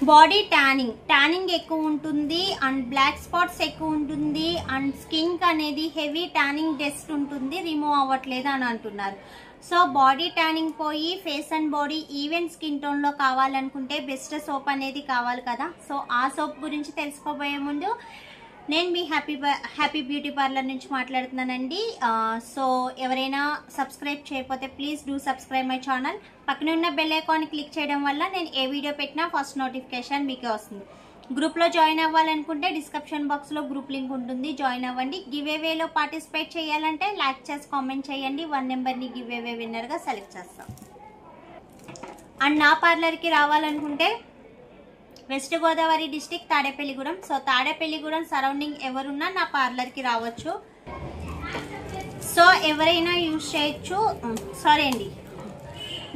Body tanning ఎక్కువ ఉంటుంది and black spots ఎక్కువ ఉంటుంది అండ్ స్కిన్ అనేది హెవీ ట్యానింగ్ డస్ట్ ఉంటుంది, రిమూవ్ అవ్వట్లేదు అని అంటున్నారు. సో బాడీ ట్యానింగ్ పోయి face and body even skin tone లో కావాలనుకుంటే బెస్ట్ సోప్ అనేది కావాలి కదా. సో ఆ సోప్ గురించి తెలుసుకోబోయే ముందు నేను మీ హ్యాపీ బ్యూటీ పార్లర్ నుంచి మాట్లాడుతున్నానండి. సో ఎవరైనా సబ్స్క్రైబ్ చేయకపోతే please do subscribe my channel. పక్కన ఉన్న బెల్ ఐకాన్ క్లిక్ చేయడం వల్ల నేను ఏ వీడియో పెట్టినా ఫస్ట్ నోటిఫికేషన్ మీకే వస్తుంది. గ్రూప్లో జాయిన్ అవ్వాలనుకుంటే డిస్క్రిప్షన్ బాక్స్లో గ్రూప్ లింక్ ఉంటుంది, జాయిన్ అవ్వండి. గివ్ అవేలో పార్టిసిపేట్ చేయాలంటే లైక్ చేసి కామెంట్ చేయండి. 1 నెంబర్ని గివ్ అవే విన్నర్గా సెలెక్ట్ చేస్తాం. అండ్ నా పార్లర్కి రావాలనుకుంటే west Godavari district Tadepalligudem. So Tadepalligudem surrounding ఎవరున్నా నా పార్లర్కి రావచ్చు. సో ఎవరైనా యూజ్ చేయొచ్చు. సారీ అండి,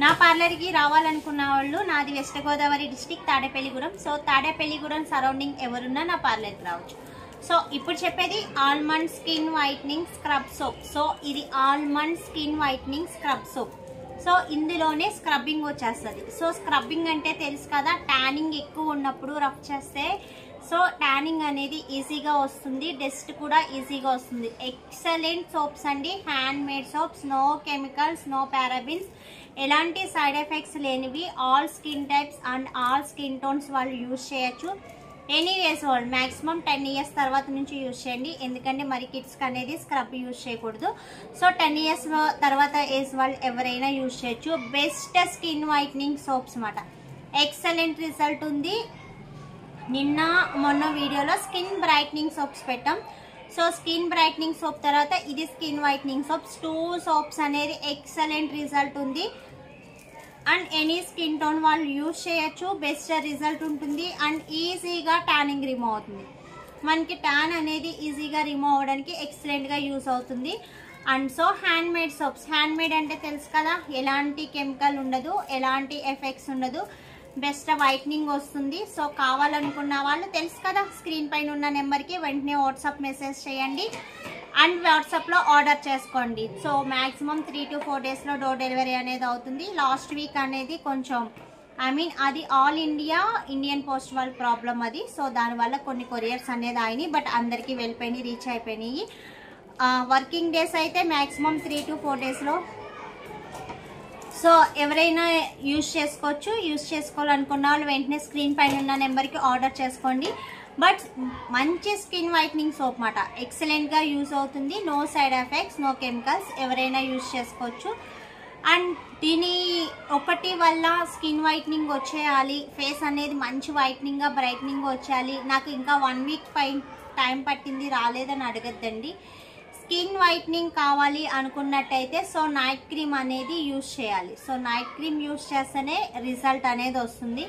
నా పార్లర్కి రావాలనుకున్న వాళ్ళు నాది west Godavari district Tadepalligudem. So Tadepalligudem surrounding ఎవరున్నా నా పార్లర్కి రావచ్చు. సో ఇప్పుడు చెప్పేది almond skin whitening scrub soap. So ఇది almond skin whitening scrub soap. So ఇందులోనే స్క్రబ్బింగ్ వచ్చేస్తుంది. సో స్క్రబ్బింగ్ అంటే తెలుసు కదా, ట్యానింగ్ ఎక్కువ ఉన్నప్పుడు రఫ్ చేస్తే సో ట్యానింగ్ అనేది ఈజీగా వస్తుంది, డస్ట్ కూడా ఈజీగా వస్తుంది. ఎక్సలెంట్ సోప్స్ అండి, hand made soaps, no chemicals, no parabens, ఎలాంటి సైడ్ ఎఫెక్ట్స్ లేనివి. All skin types and all skin tones వాళ్ళు యూజ్ చేయొచ్చు. ఎనీ ఇయర్స్ వాళ్ళు మ్యాక్సిమం 10 ఇయర్స్ తర్వాత నుంచి యూజ్ చేయండి, ఎందుకంటే మరి కిడ్స్కి అనేది స్క్రబ్ యూజ్ చేయకూడదు. సో 10 ఇయర్స్ తర్వాత ఏజ్ వాళ్ళు ఎవరైనా యూజ్ చేయొచ్చు. బెస్ట్ స్కిన్ వైట్నింగ్ సోప్స్ అన్నమాట. ఎక్సలెంట్ రిజల్ట్ ఉంది. నిన్న మొన్న వీడియోలో స్కిన్ బ్రైట్నింగ్ సోప్స్ పెట్టాం. సో స్కిన్ బ్రైట్నింగ్ సోప్ తర్వాత ఇది స్కిన్ వైట్నింగ్ సోప్స్, 2 సోప్స్ అనేది ఎక్సలెంట్ రిజల్ట్ ఉంది. అండ్ ఎనీ స్కిన్ టోన్ వాళ్ళు యూజ్ చేయొచ్చు, బెస్ట్ రిజల్ట్ ఉంటుంది. అండ్ ఈజీగా ట్యానింగ్ రిమూవ్ అవుతుంది. మనకి ట్యాన్ అనేది ఈజీగా రిమూవ్ అవ్వడానికి ఎక్సలెంట్గా యూజ్ అవుతుంది. And so hand made soaps, hand made అంటే తెలుసు కదా, ఎలాంటి కెమికల్ ఉండదు, ఎలాంటి ఎఫెక్ట్స్ ఉండదు, బెస్ట్ వైట్నింగ్ వస్తుంది. సో కావాలనుకున్న వాళ్ళు తెలుసు కదా, స్క్రీన్ పైన ఉన్న నెంబర్కి వెంటనే వాట్సాప్ మెసేజ్ చేయండి అండ్ వాట్సాప్లో ఆర్డర్ చేసుకోండి. సో మ్యాక్సిమం 3 to 4 డేస్లో డోర్ డెలివరీ అనేది అవుతుంది. లాస్ట్ వీక్ అనేది కొంచెం అది ఆల్ ఇండియన్ పోస్ట్ వాళ్ళ ప్రాబ్లం అది. సో దానివల్ల కొన్ని కొరియర్స్ అనేది అయినాయి, బట్ అందరికీ వెళ్ళిపోయినాయి, రీచ్ అయిపోయినాయి. వర్కింగ్ డేస్ అయితే మ్యాక్సిమం 3 to 4 డేస్లో. సో ఎవరైనా యూజ్ చేసుకోవచ్చు. యూజ్ చేసుకోవాలనుకున్న వాళ్ళు వెంటనే స్క్రీన్ పైన ఉన్న నెంబర్కి ఆర్డర్ చేసుకోండి. బట్ మంచి స్కిన్ వైట్నింగ్ సోప్ మాట, ఎక్సలెంట్గా యూజ్ అవుతుంది. No side effects, no chemicals, ఎవరైనా యూజ్ చేసుకోవచ్చు. అండ్ దీని ఒకటి వల్ల స్కిన్ వైట్నింగ్ వచ్చేయాలి, ఫేస్ అనేది మంచి వైట్నింగ్గా బ్రైట్నింగ్ వచ్చేయాలి, నాకు ఇంకా 1 వీక్ టైం పట్టింది రాలేదని అడగద్దండి. స్కిన్ వైట్నింగ్ కావాలి అనుకున్నట్టయితే సో నైట్ క్రీమ్ అనేది యూజ్ చేయాలి. సో నైట్ క్రీమ్ యూజ్ చేస్తేనే రిజల్ట్ అనేది వస్తుంది.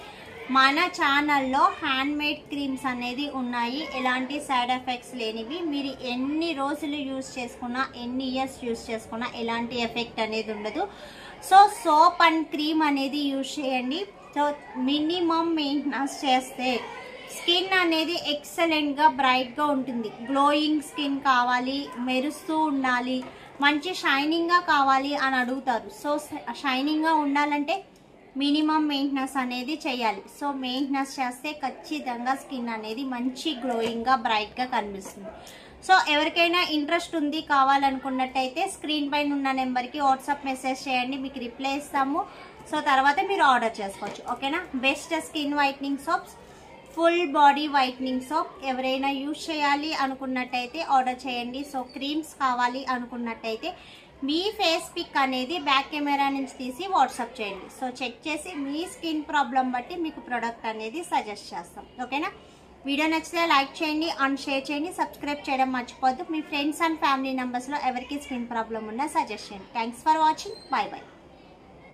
మన ఛానల్లో హ్యాండ్ మేడ్ క్రీమ్స్ అనేది ఉన్నాయి, ఎలాంటి సైడ్ ఎఫెక్ట్స్ లేనివి. మీరు ఎన్ని రోజులు యూజ్ చేసుకున్నా, ఎన్ని ఇయర్స్ యూజ్ చేసుకున్నా ఎలాంటి ఎఫెక్ట్ అనేది ఉండదు. సో సోప్ అండ్ క్రీమ్ అనేది యూజ్ చేయండి. సో మినిమం మెయింటెనెన్స్ చేస్తే స్కిన్ అనేది ఎక్సలెంట్గా బ్రైట్గా ఉంటుంది. గ్లోయింగ్ స్కిన్ కావాలి, మెరుస్తూ ఉండాలి, మంచి షైనింగ్గా కావాలి అని అడుగుతారు. సో షైనింగ్గా ఉండాలంటే మినిమం మెయింటెనెన్స్ అనేది చేయాలి. సో మెయింటెనెన్స్ చేస్తే ఖచ్చితంగా స్కిన్ అనేది మంచి గ్లోయింగ్గా బ్రైట్గా కనిపిస్తుంది. సో ఎవరికైనా ఇంట్రెస్ట్ ఉంది కావాలనుకున్నట్టయితే స్క్రీన్ పైన ఉన్న నెంబర్కి వాట్సాప్ మెసేజ్ చేయండి, మీకు రిప్లై ఇస్తాము. సో తర్వాత మీరు ఆర్డర్ చేసుకోవచ్చు, ఓకేనా. Best skin whitening soaps, full body whitening soap ఎవరైనా యూజ్ చేయాలి అనుకున్నట్టయితే ఆర్డర్ చేయండి. సో క్రీమ్స్ కావాలి అనుకున్నట్టయితే మీ ఫేస్ పిక్ అనేది బ్యాక్ కెమెరా నుంచి తీసి వాట్సాప్ చేయండి. సో చెక్ చేసి మీ స్కిన్ ప్రాబ్లం బట్టి మీకు ప్రోడక్ట్ అనేది సజెస్ట్ చేస్తాం, ఓకేనా. వీడియో నచ్చితే లైక్ చేయండి అండ్ షేర్ చేయండి, సబ్స్క్రైబ్ చేయడం మర్చిపోద్దు. మీ ఫ్రెండ్స్ అండ్ ఫ్యామిలీ మెంబర్స్లో ఎవరికి స్కిన్ ప్రాబ్లం ఉన్నా సజెస్ట్ చేయండి. Thanks for watching, bye bye.